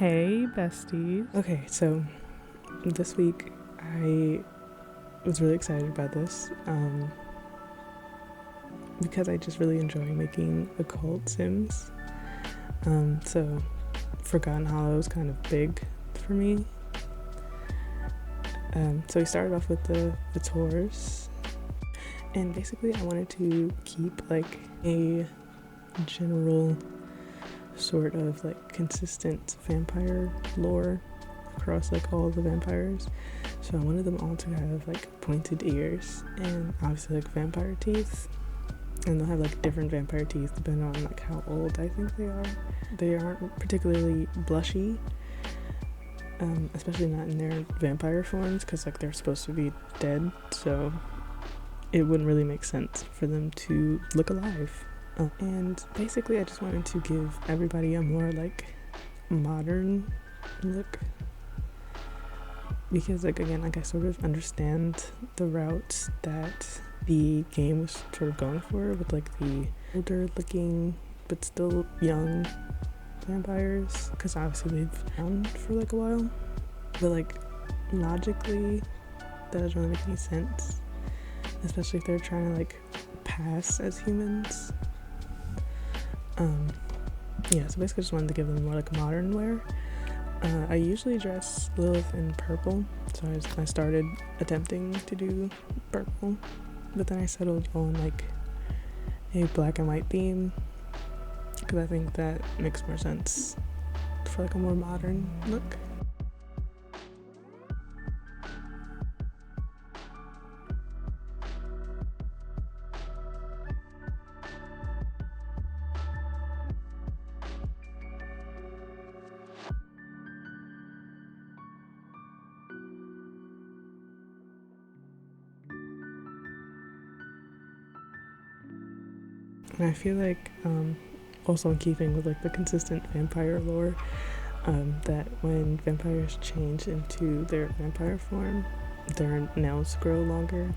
Hey, besties. Okay, so this week I was really excited about this because I just really enjoy making occult sims. So Forgotten Hollow is kind of big for me. So we started off with the tours, and basically I wanted to keep like a general sort of like consistent vampire lore across like all the vampires. So I wanted them all to have like pointed ears and obviously like vampire teeth, and they'll have like different vampire teeth depending on like how old I think they are. They aren't particularly blushy, especially not in their vampire forms, because like they're supposed to be dead, so it wouldn't really make sense for them to look alive. And basically I just wanted to give everybody a more like modern look, because like again, like I sort of understand the route that the game was sort of going for with like the older looking but still young vampires, because obviously they've been around for like a while, but like logically that doesn't really make any sense, especially if they're trying to like pass as humans. Yeah, so basically just wanted to give them more like modern wear. I usually dress Lilith in purple, so I started attempting to do purple, but then I settled on like a black and white theme, because I think that makes more sense for like a more modern look. And I feel like also in keeping with like the consistent vampire lore, that when vampires change into their vampire form, their nails grow longer.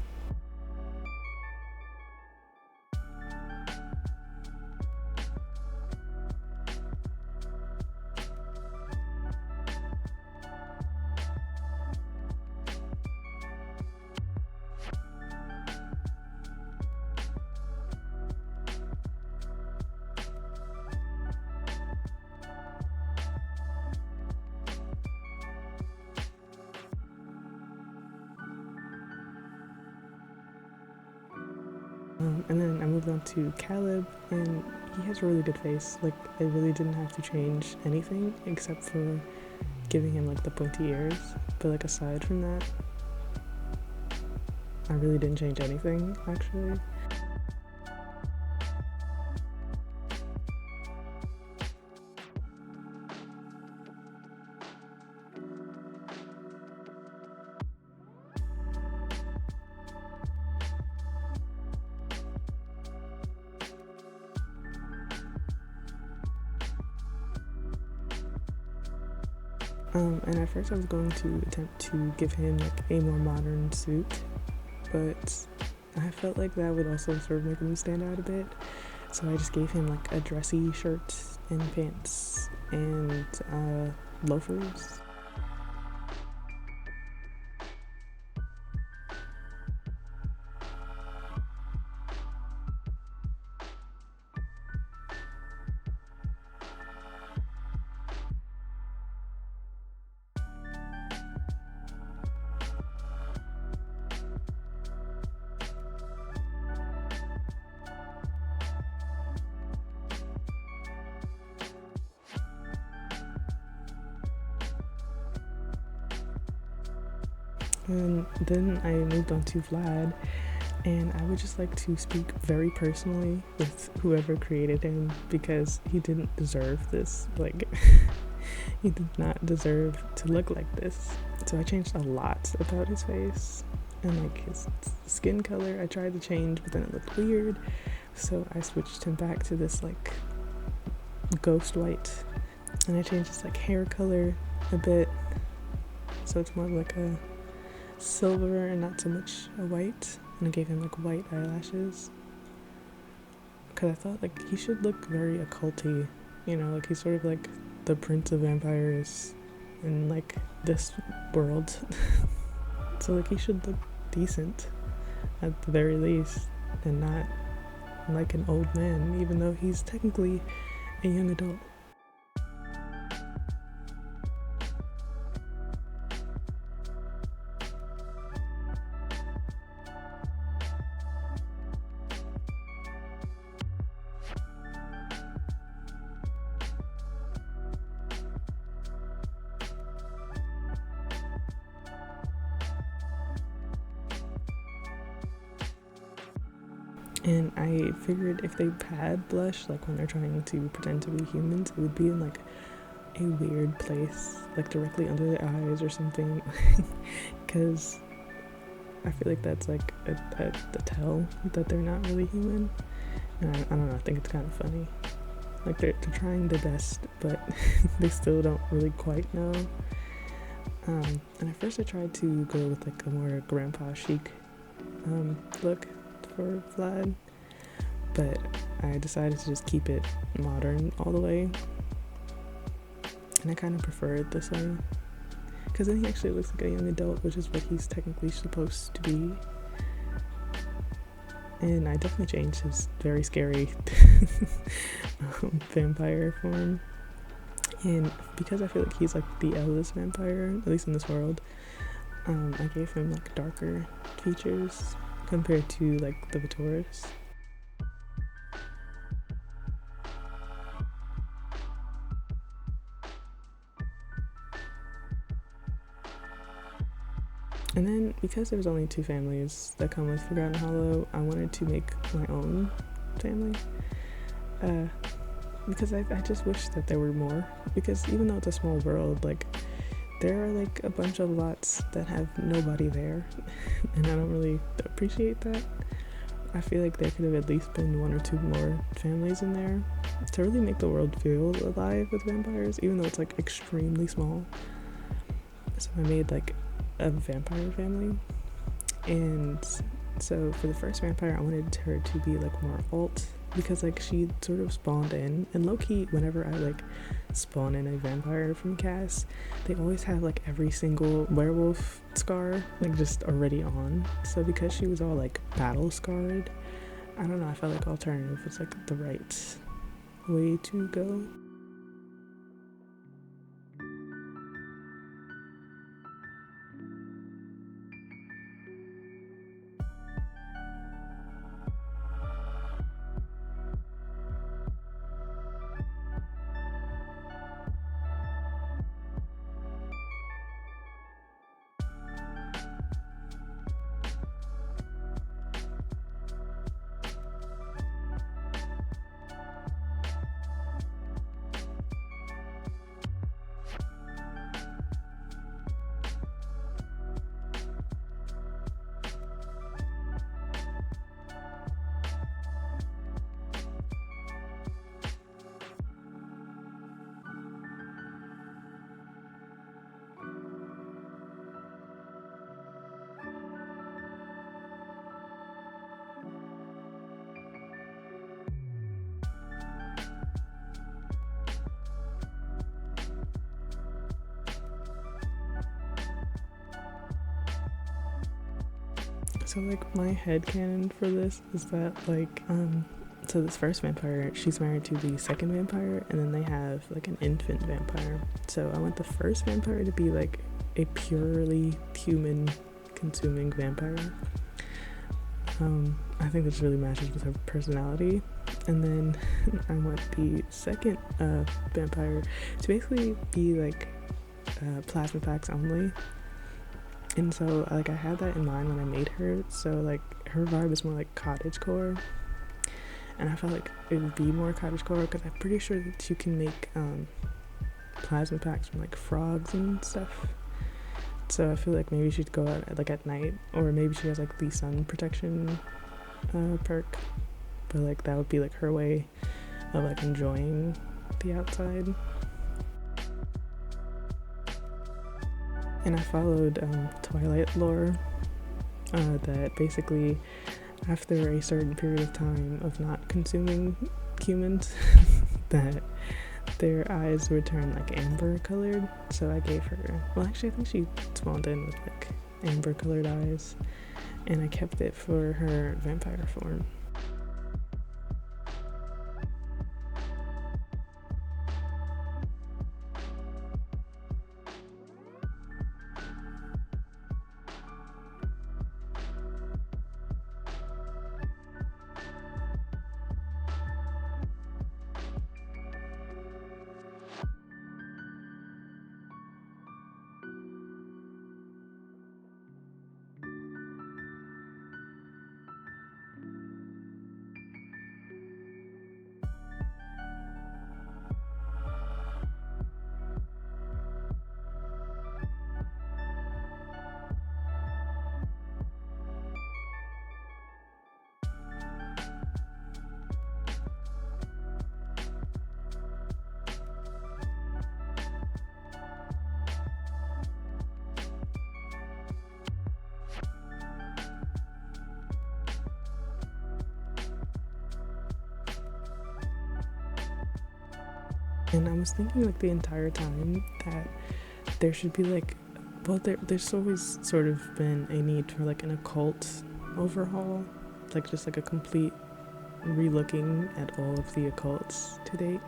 And then I moved on to Caleb, and he has a really good face. Like, I really didn't have to change anything except for giving him like the pointy ears, but like aside from that I really didn't change anything actually. And at first I was going to attempt to give him like a more modern suit, but I felt like that would also sort of make him stand out a bit. So I just gave him like a dressy shirt and pants and loafers. And then I moved on to Vlad, and I would just like to speak very personally with whoever created him, because he didn't deserve this. Like, he did not deserve to look like this. So I changed a lot about his face, and like his skin color I tried to change, but then it looked weird, so I switched him back to this like ghost white, and I changed his like hair color a bit, so it's more like a silver and not so much a white, and I gave him like white eyelashes, because I thought like he should look very occulty, you know, like he's sort of like the prince of vampires in like this world. So like he should look decent at the very least, and not like an old man, even though he's technically a young adult. And I figured if they had blush, like when they're trying to pretend to be humans, it would be in like a weird place, like directly under their eyes or something. Because I feel like that's like a tell that they're not really human. And I don't know, I think it's kind of funny. Like they're trying their best, but they still don't really quite know. And at first I tried to go with like a more grandpa chic look for Vlad, but I decided to just keep it modern all the way, and I kind of prefer it this way because then he actually looks like a young adult, which is what he's technically supposed to be. And I definitely changed his very scary vampire form, and because I feel like he's like the eldest vampire, at least in this world, I gave him like darker features compared to like the Vitoris. And then because there was only 2 families that come with Forgotten Hollow, I wanted to make my own family. Because I just wish that there were more, because even though it's a small world, like there are like a bunch of lots that have nobody there, and I don't really appreciate that. I feel like there could have at least been 1 or 2 more families in there to really make the world feel alive with vampires, even though it's like extremely small. So I made like a vampire family, and so for the first vampire I wanted her to be like more alt, because like she sort of spawned in, and low-key whenever I like spawn in a vampire from cast, they always have like every single werewolf scar like just already on. So because she was all like battle scarred, I don't know, I felt like alternative was like the right way to go. So like my headcanon for this is that like so this first vampire, she's married to the second vampire, and then they have like an infant vampire. So I want the first vampire to be like a purely human consuming vampire. I think this really matches with her personality. And then I want the second vampire to basically be like plasma packs only. And so like I had that in mind when I made her. So like her vibe is more like cottagecore, and I felt like it would be more cottagecore because I'm pretty sure that you can make plasma packs from like frogs and stuff. So I feel like maybe she'd go out like at night, or maybe she has like the sun protection perk, but like that would be like her way of like enjoying the outside. And I followed Twilight lore that basically after a certain period of time of not consuming humans that their eyes would turn like amber colored, so I gave her, well actually I think she spawned in with like amber colored eyes, and I kept it for her vampire form. And I was thinking like the entire time that there should be like, well, there's always sort of been a need for like an occult overhaul, like just like a complete relooking at all of the occults to date.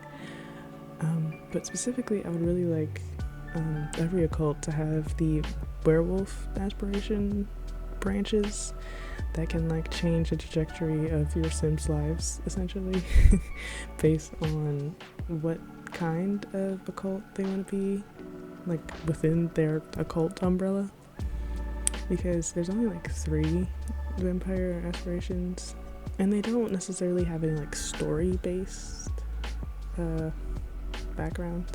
But specifically, I would really like every occult to have the werewolf aspiration branches that can like change the trajectory of your Sims' lives, essentially, based on what kind of occult they want to be, like within their occult umbrella. Because there's only like 3 vampire aspirations, and they don't necessarily have any like story-based background.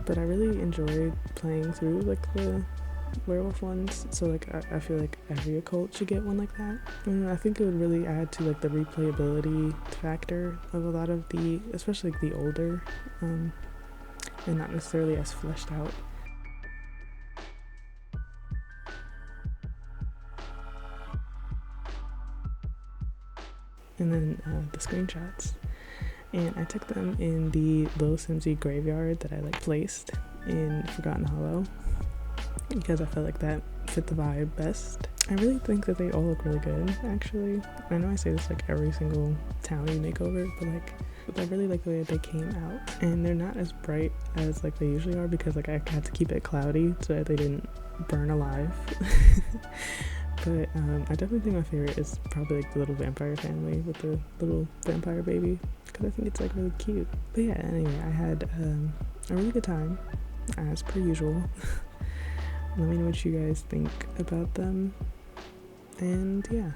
But I really enjoyed playing through like the werewolf ones, so like I feel like every occult should get one like that. And I think it would really add to like the replayability factor of a lot of the, especially like the older and not necessarily as fleshed out. And then the screenshots, and I took them in the Little Simsy graveyard that I like placed in Forgotten Hollow, because I felt like that fit the vibe best. I really think that they all look really good, actually. I know I say this like every single townie makeover, but like I really like the way they came out, and they're not as bright as like they usually are, because like I had to keep it cloudy so that they didn't burn alive. But I definitely think my favorite is probably like the little vampire family with the little vampire baby, because I think it's like really cute. But yeah, anyway, I had a really good time, as per usual. Let me know what you guys think about them, and yeah.